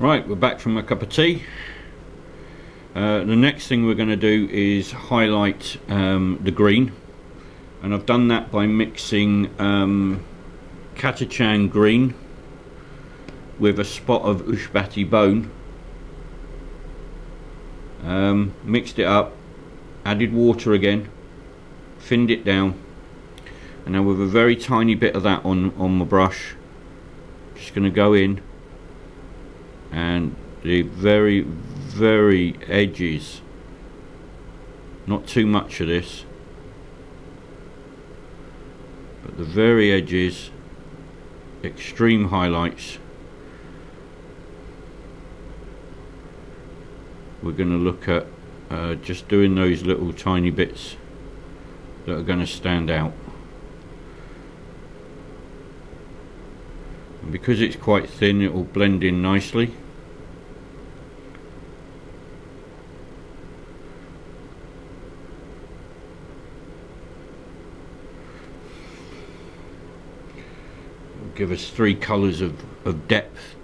Right, we're back from a cup of tea. The next thing we're going to do is highlight the green, and I've done that by mixing Pt2 green with a spot of Ushbati bone. Mixed it up, added water again, thinned it down, and now with a very tiny bit of that on my brush, just going to go in and the very edges, not too much of this, but the very edges, extreme highlights. We're going to look at just doing those little tiny bits that are going to stand out, and because it's quite thin, it will blend in nicely. Give us 3 colours of depth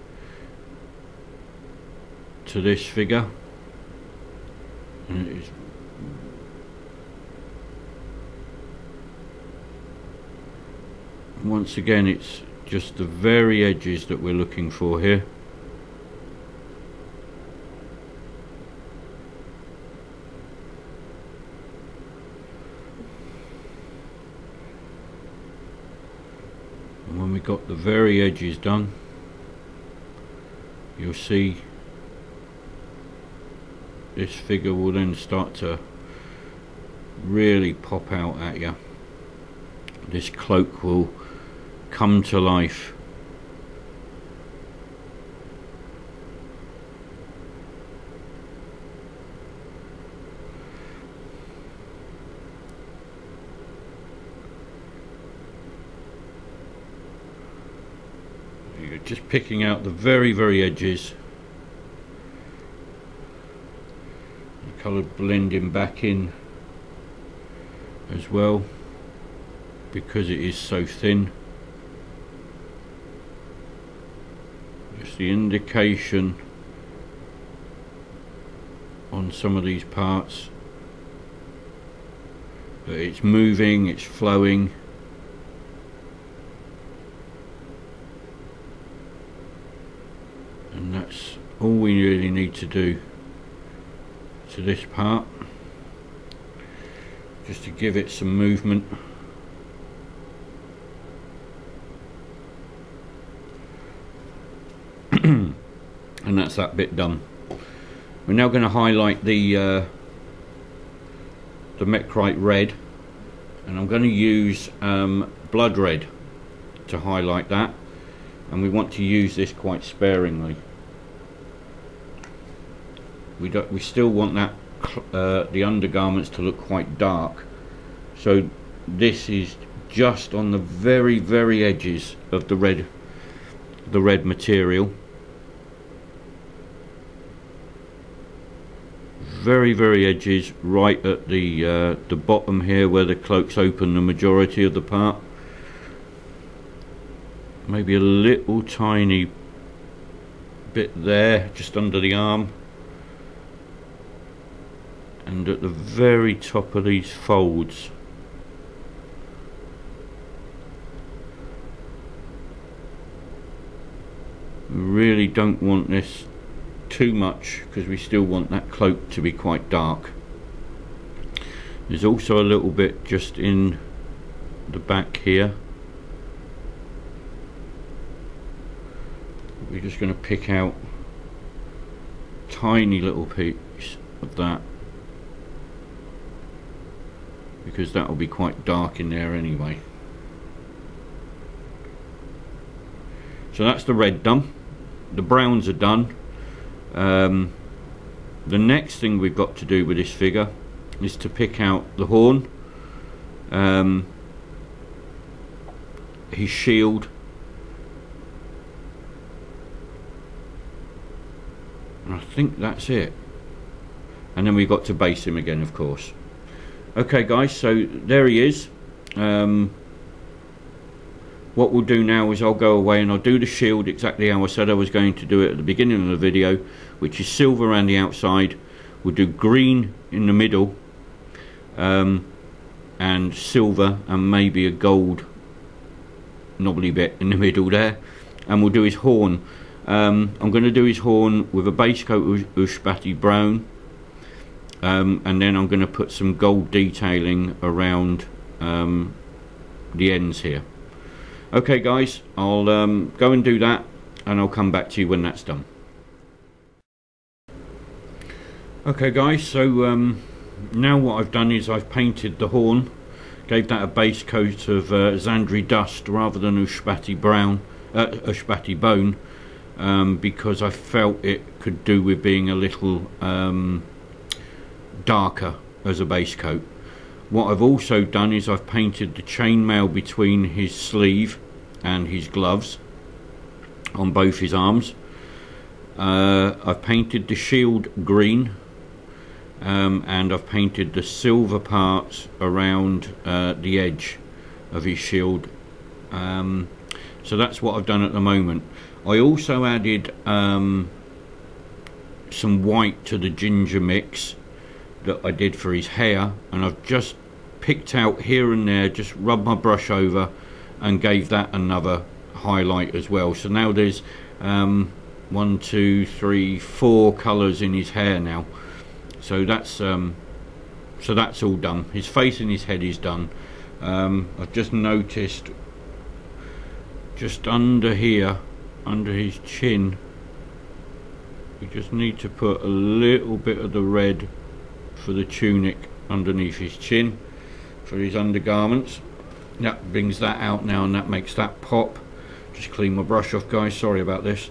to this figure, and it is once again, it's just the very edges that we're looking for here. And when we got the very edges done, you'll see this figure will then start to really pop out at you. This cloak will come to life. You're just picking out the very edges. The colour blending back in as well, because it is so thin. Just the indication on some of these parts that it's moving, it's flowing. And that's all we really need to do to this part, just to give it some movement. And that's that bit done. We're now going to highlight the Mecrite red, and I'm going to use blood red to highlight that, and we want to use this quite sparingly. We still want that the undergarments to look quite dark, so this is just on the very edges of the red material. Very edges, right at the bottom here where the cloaks open the majority of the part. Maybe a little tiny bit there, just under the arm, and at the very top of these folds. We really don't want this too much, because we still want that cloak to be quite dark. There's also a little bit just in the back here. We're just going to pick out tiny little piece of that, because that will be quite dark in there anyway. So that's the red done. The browns are done. The next thing we've got to do with this figure is to pick out the horn, his shield, and I think that's it. And then we've got to base him again, of course. Okay guys, so there he is. What what we'll do now is I'll go away and I'll do the shield exactly how I said I was going to do it at the beginning of the video, which is silver around the outside. We'll do green in the middle, and silver and maybe a gold knobbly bit in the middle there, and we'll do his horn. I'm going to do his horn with a base coat of Pt2 brown, and then I'm going to put some gold detailing around the ends here. Okay guys, I'll go and do that and I'll come back to you when that's done. Okay guys, so now what I've done is I've painted the horn, gave that a base coat of Zandri dust rather than Pt2 brown, Pt2 bone, because I felt it could do with being a little darker as a base coat. What I've also done is I've painted the chainmail between his sleeve and his gloves on both his arms. I've painted the shield green, and I've painted the silver parts around the edge of his shield. So that's what I've done at the moment. I also added some white to the ginger mix that I did for his hair, and I've just picked out here and there, just rubbed my brush over and gave that another highlight as well. So now there's 1, 2, 3, 4 colours in his hair now. So that's all done. His face and his head is done. I've just noticed just under here, under his chin, we just need to put a little bit of the red for the tunic underneath his chin for his undergarments. That brings that out now, and that makes that pop. Just clean my brush off guys, sorry about this.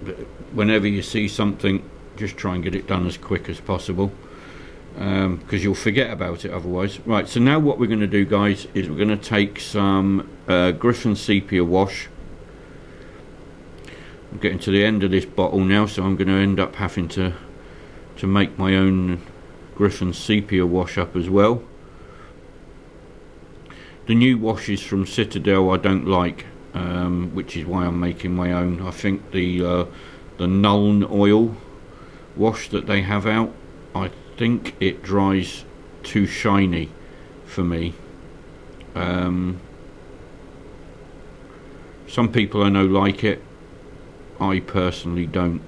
But whenever you see something, just try and get it done as quick as possible, because you'll forget about it otherwise. Right, so now what we're going to do guys is we're going to take some Griffin sepia wash. I'm getting to the end of this bottle now, so I'm going to end up having to make my own Griffin sepia wash up as well. The new washes from Citadel I don't like, which is why I'm making my own. I think the Nuln oil wash that they have out, I think it dries too shiny for me. Some people I know like it, I personally don't,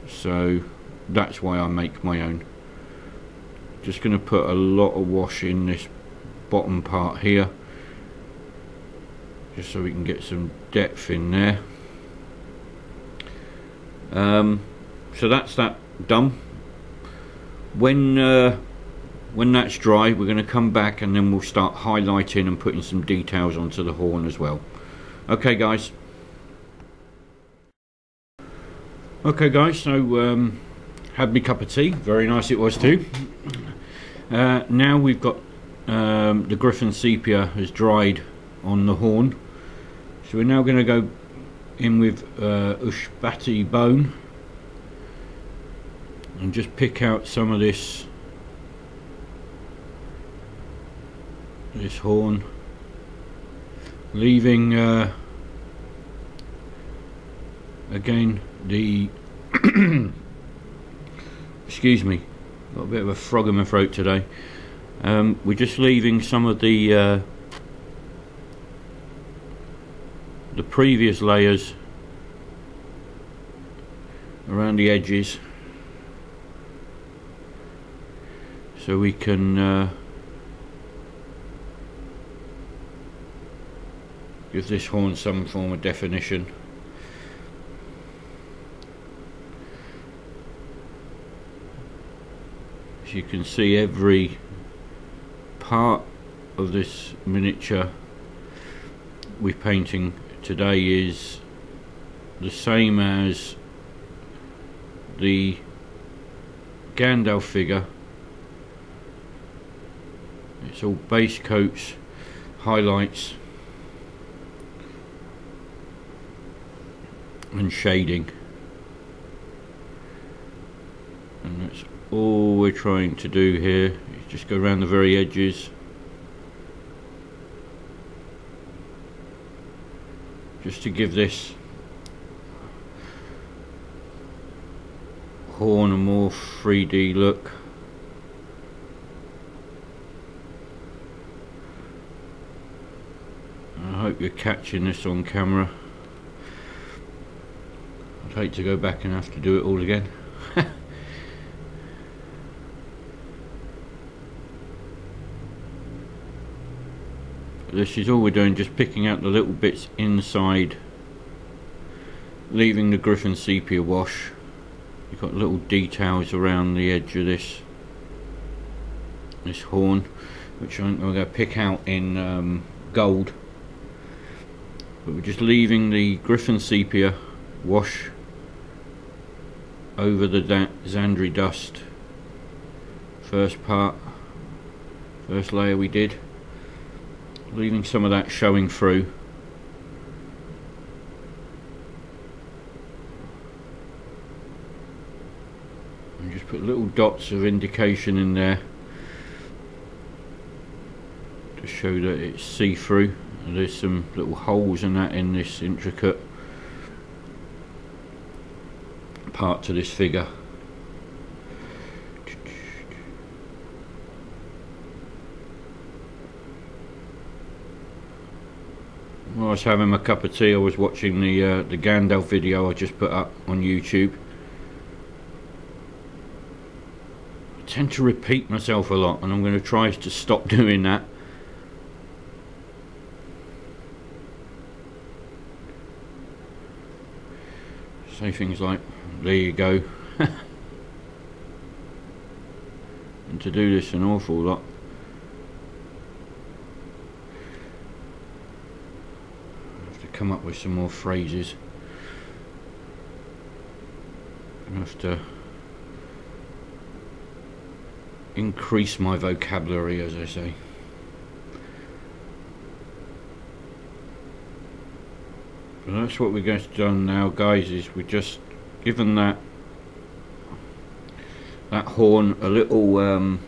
so that's why I make my own. Just going to put a lot of wash in this bottom part here, just so we can get some depth in there. So that's that done. When that's dry, we're going to come back and then we'll start highlighting and putting some details onto the horn as well. Okay guys. Okay guys, so had me cup of tea, very nice it was too. Now we've got the Griffin sepia has dried on the horn, so we're now going to go in with Pt2 bone and just pick out some of this horn, leaving again the excuse me, got a bit of a frog in my throat today. We're just leaving some of the previous layers around the edges, so we can give this horn some form of definition. As you can see, every part of this miniature we're painting today is the same as the Gandalf figure. It's all base coats, highlights and shading, and that's all we're trying to do here. Is just go around the very edges just to give this horn a more 3D look. I hope you're catching this on camera. I'd hate to go back and have to do it all again. This is all we're doing, just picking out the little bits inside, leaving the Griffin sepia wash. You've got little details around the edge of this horn, which I'm going to pick out in gold. But we're just leaving the Griffin sepia wash over the Zandri dust. First layer we did, leaving some of that showing through. And just put little dots of indication in there to show that it's see-through. And there's some little holes and that in this intricate part to this figure. While I was having my cup of tea, I was watching the Gandalf video I just put up on YouTube. I tend to repeat myself a lot, and I'm going to try to stop doing that. Say things like, there you go. And to do this an awful lot, come up with some more phrases. I have to increase my vocabulary, as I say. So that's what we're going to do now, guys, is we're just given that horn a little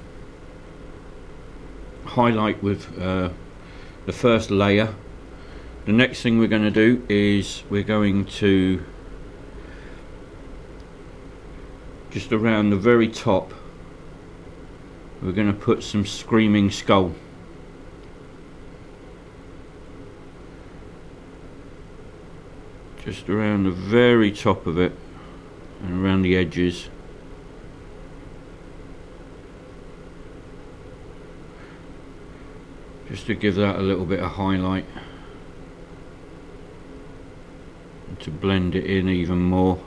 highlight with the first layer. The next thing we're going to do is we're going to, just around the very top, we're going to put some screaming skull. Just around the very top of it and around the edges. Just to give that a little bit of highlight. To blend it in even more.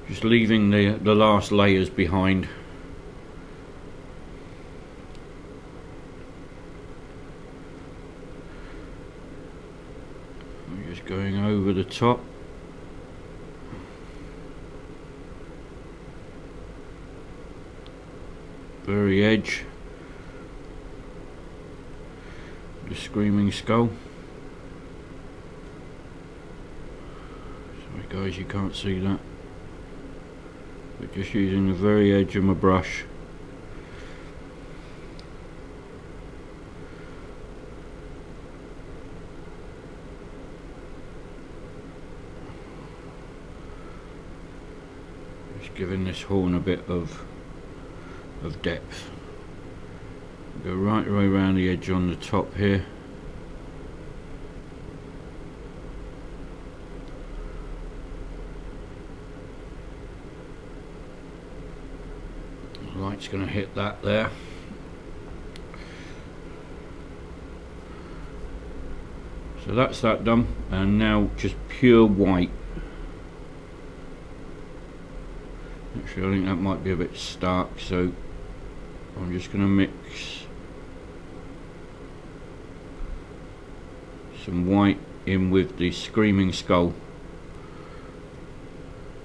Just leaving the last layers behind. I'm just going over the top. Very edge. The screaming skull. Sorry guys, you can't see that, but just using the very edge of my brush. Just giving this horn a bit of depth. Go right the way around the edge on the top here. The light's going to hit that there. So that's that done, and now just pure white. Actually, I think that might be a bit stark, so I'm just going to mix some white in with the screaming skull,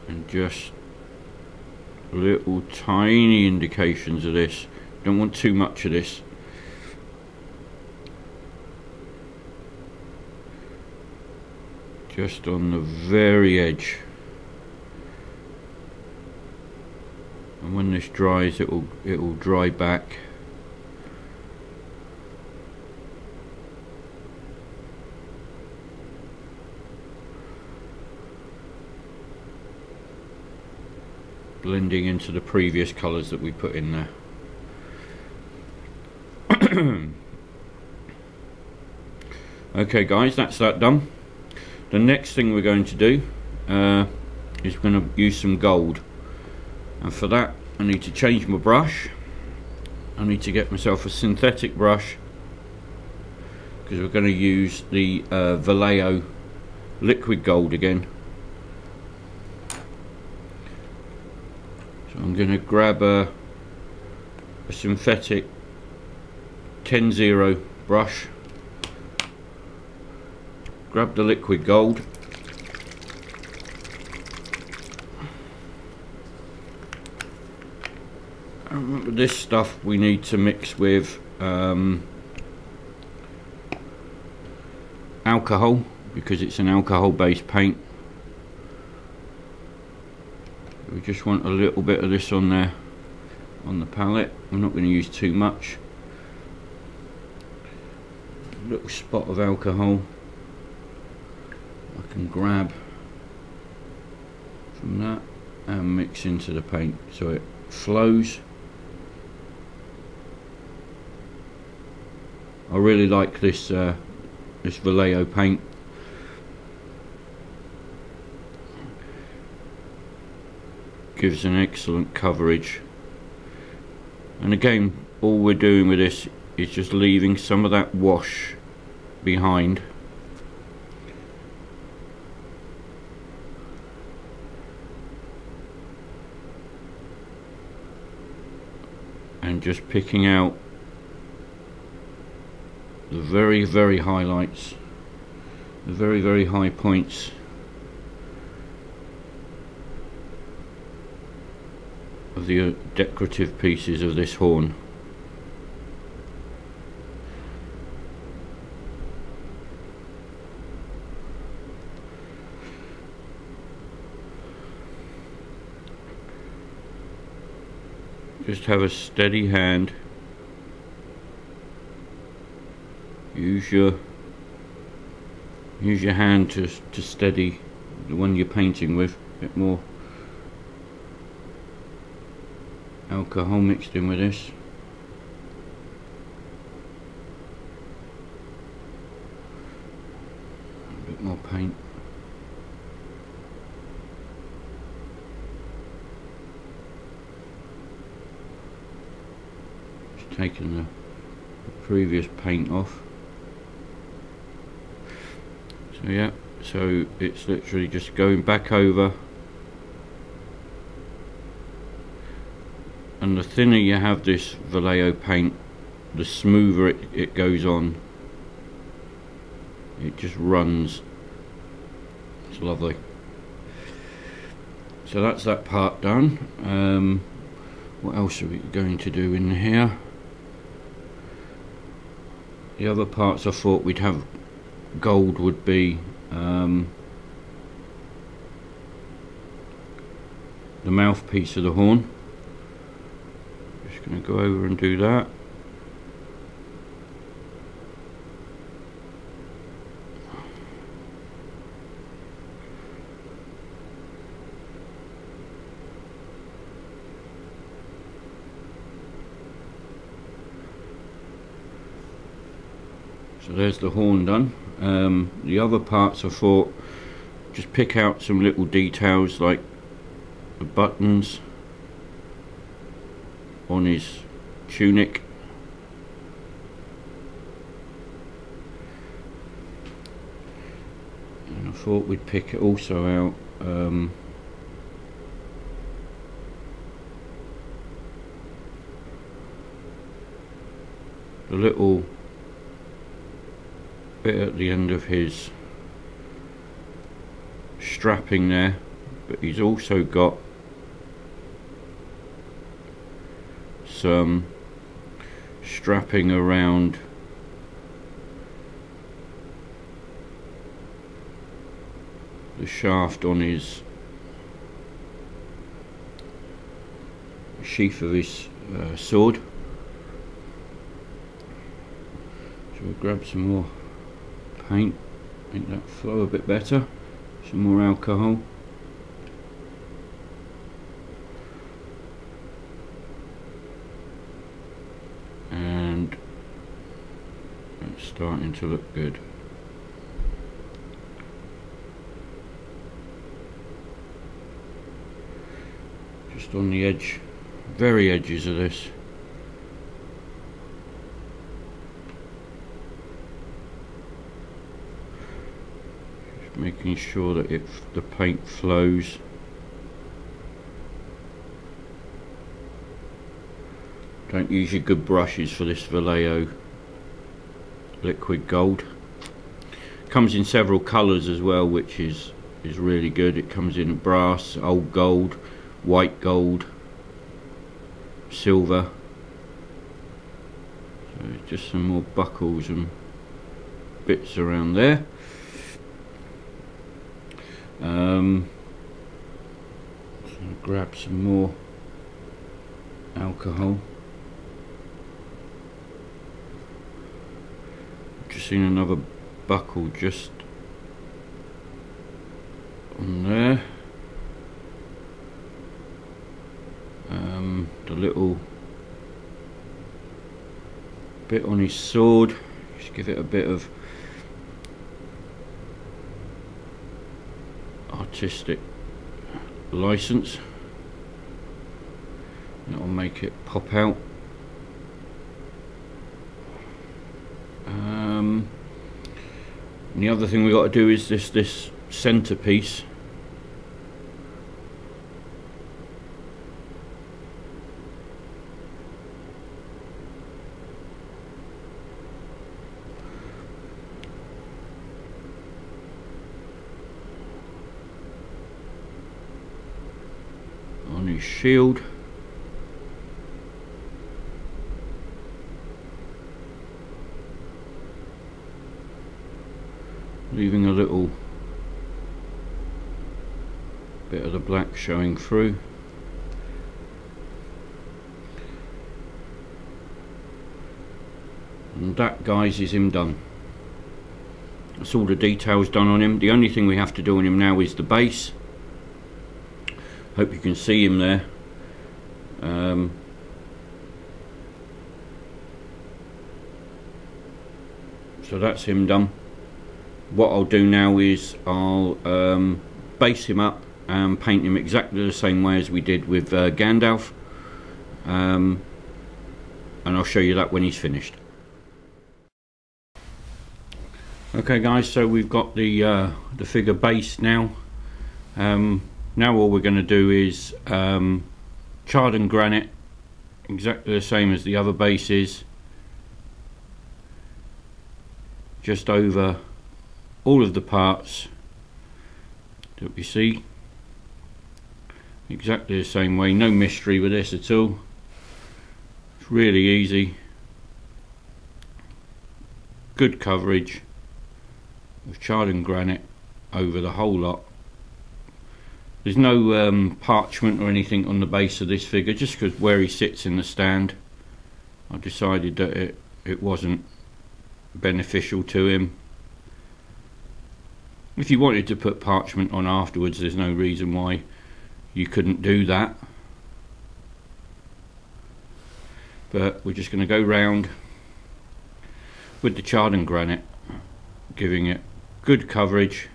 and just little tiny indications of this. Don't want too much of this. Just on the very edge, and when this dries, it will dry back. blending into the previous colours that we put in there. Okay guys, that's that done. The next thing we're going to do is we're going to use some gold, and for that I need to change my brush. I need to get myself a synthetic brush, because we're going to use the Vallejo liquid gold again. So I'm going to grab a synthetic 10-0 brush, grab the liquid gold, and remember this stuff we need to mix with alcohol, because it's an alcohol based paint. We just want a little bit of this on there on the palette. We're not going to use too much. A little spot of alcohol I can grab from that and mix into the paint so it flows. I really like this this Vallejo paint. Gives an excellent coverage, and again all we're doing with this is just leaving some of that wash behind. And just picking out the very highlights, the very high points. Of the decorative pieces of this horn. Just have a steady hand. Use your hand to steady the one you're painting with. A bit more alcohol mixed in with this. A bit more paint. Just taking the previous paint off. So yeah, so it's literally just going back over. And the thinner you have this Vallejo paint, the smoother it goes on. It just runs. It's lovely. So that's that part done. What else are we going to do in here? The other parts I thought we'd have gold would be the mouthpiece of the horn. Going to go over and do that. So there's the horn done. The other parts I thought just pick out some little details like the buttons on his tunic. And I thought we'd pick it also out the little bit at the end of his strapping there, but he's also got some strapping around the shaft on his sheath of his sword. So we'll grab some more paint, make that flow a bit better, some more alcohol. starting to look good. Just on the edge, very edges of this. Just making sure that the paint flows. Don't use your good brushes for this Vallejo liquid gold. Comes in several colours as well, which is really good. It comes in brass, old gold, white gold, silver. So just some more buckles and bits around there. So grab some more alcohol. Just seen another buckle just on there. The little bit on his sword, just give it a bit of artistic license. That'll make it pop out. And the other thing we got to do is this centerpiece. On his shield. Leaving a little bit of the black showing through. And that, guys, is him done. That's all the details done on him. The only thing we have to do on him now is the base. Hope you can see him there. So that's him done. What I'll do now is I'll base him up and paint him exactly the same way as we did with Gandalf, and I'll show you that when he's finished. Okay guys, so we've got the figure based now. Now all we're going to do is charred and granite, exactly the same as the other bases, just over all of the parts that we see, exactly the same way. No mystery with this at all. It's really easy. Good coverage with charred and granite over the whole lot. There's no parchment or anything on the base of this figure, just because where he sits in the stand, I decided that it wasn't beneficial to him. If you wanted to put parchment on afterwards, there's no reason why you couldn't do that. But we're just going to go round with the charred and granite, giving it good coverage,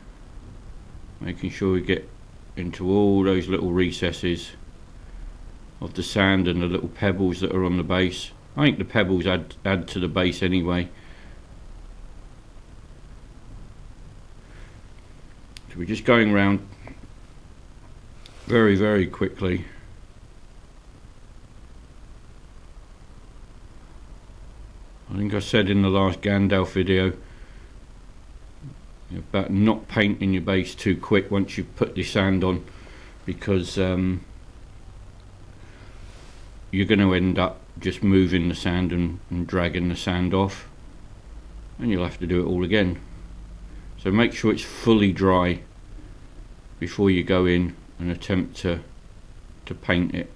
making sure we get into all those little recesses of the sand and the little pebbles that are on the base. I think the pebbles add to the base anyway. So we're just going round very, very quickly. I think I said in the last Gandalf video about not painting your base too quick once you put the sand on, because you're going to end up just moving the sand and dragging the sand off, and you'll have to do it all again. So make sure it's fully dry before you go in and attempt to paint it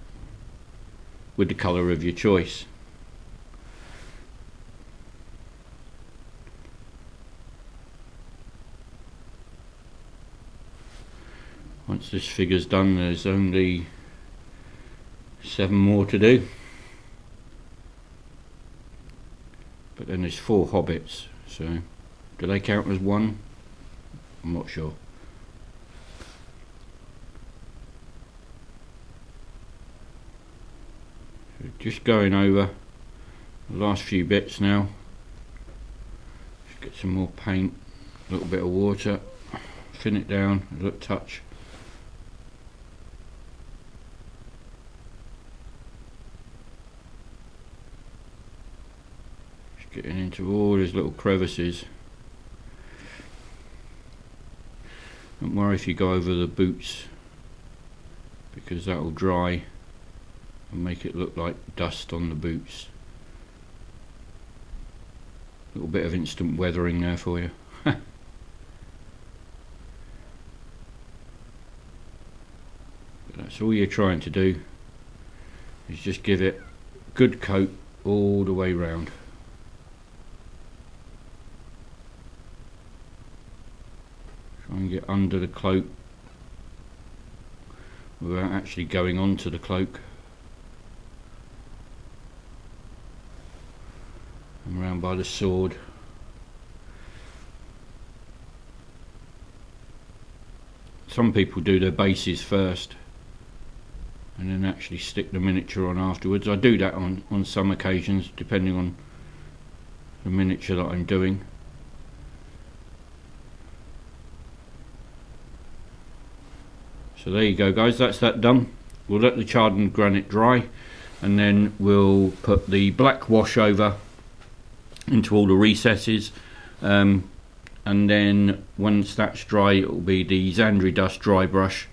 with the colour of your choice. Once this figure's done, there's only 7 more to do. But then there's 4 hobbits, So do they count as one? I'm not sure. So just going over the last few bits now. Just get some more paint, a little bit of water, thin it down a little touch. Just getting into all these little crevices. Don't worry if you go over the boots, because that will dry and make it look like dust on the boots. A little bit of instant weathering there for you. That's all you're trying to do, is just give it a good coat all the way round. Try and get under the cloak without actually going onto the cloak. And round by the sword. Some people do their bases first and then actually stick the miniature on afterwards. I do that on some occasions, depending on the miniature that I'm doing. So there you go guys, that's that done. We'll let the charred and granite dry, and then we'll put the black wash over into all the recesses, and then once that's dry it will be the Zandri Dust dry brush,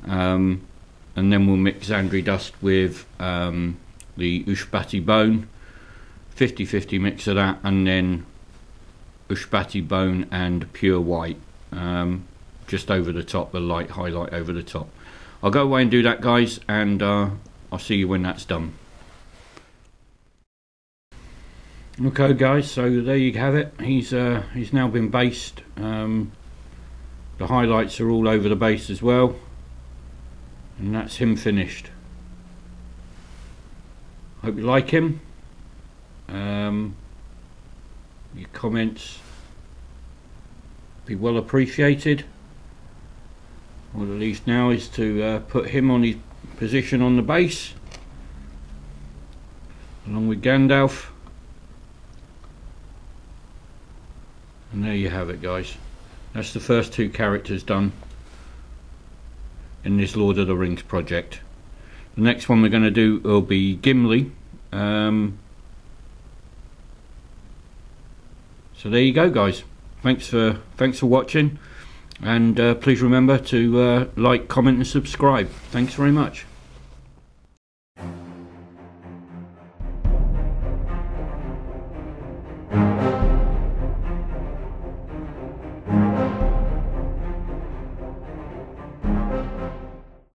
and then we'll mix Zandri Dust with the Ushbati bone, 50-50 mix of that, and then Ushbati bone and pure white, just over the top, the light highlight over the top. I'll go away and do that guys, and I'll see you when that's done. Okay guys, so there you have it. He's now been based. The highlights are all over the base as well, and that's him finished. Hope you like him. Your comments be well appreciated. All at least now is to put him on his position on the base along with Gandalf. And there you have it guys, that's the first two characters done in this Lord of the Rings project. The next one we're going to do will be Gimli. So there you go guys, thanks for watching, and please remember to like, comment and subscribe. Thanks very much.